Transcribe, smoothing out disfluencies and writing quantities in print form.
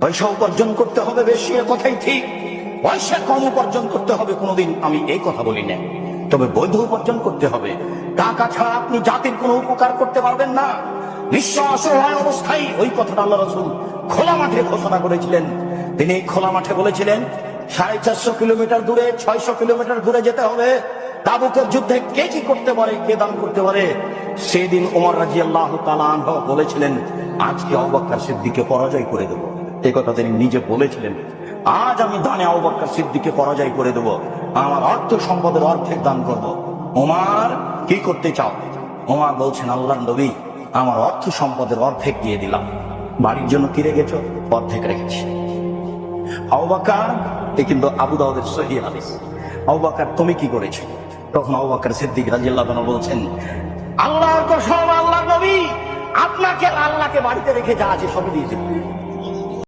পয়সা উপার্জন করতে হবে বেশি, এ কথাই ঠিক। পয়সা কম উপার্জন করতে হবে কোনোদিন আমি এই কথা বলি না, তবে বৈধ উপার্জন করতে হবে। টাকা ছাড়া আপনি জাতির কোনো উপকার করতে পারবেন না। নিঃস্ব অসহায় অবস্থায় ওই কথাটা আল্লাহ রাসূল খোলা মাঠে ঘোষণা করেছিলেন। তিনি খোলা মাঠে বলেছিলেন 450 কিলোমিটার দূরে, 600 কিলোমিটার দূরে যেতে হবে। তাবুকের যুদ্ধে কে কি করতে পারে, কে দান করতে পারে। সেদিন ওমর রাদিয়াল্লাহু তাআলা আনহু বলেছিলেন, আজকে আবু বকর সিদ্দিককে পরাজয় করে দেব। এই কথা তিনি নিজে বলেছিলেন, আজ আমি দানে আবু বকর সিদ্দিককে পরাজয় করে দেব, আমার অর্থ সম্পদের অর্ধেক দান করব। ওমর, কি করতে চাও? ওমর বলছেন, আল্লাহর নবী, আমার অর্থ সম্পদের অর্ধেক দিয়ে দিলাম। বাড়ির জন্য কি রেখেছ? অর্ধেক রেখেছি। আবু বকর, এ কিন্তু আবু দাউদের সহিহ হাদিস। আবু বকর, তুমি কি করেছো? তখন আবু বকর সিদ্দিক রাদিয়াল্লাহু আনহু বলছেন, আল্লাহর কসম, আল্লাহর নবী, আপনাকে আল্লাহকে বাড়িতে রেখে যা আছে সবই দিয়ে দিন।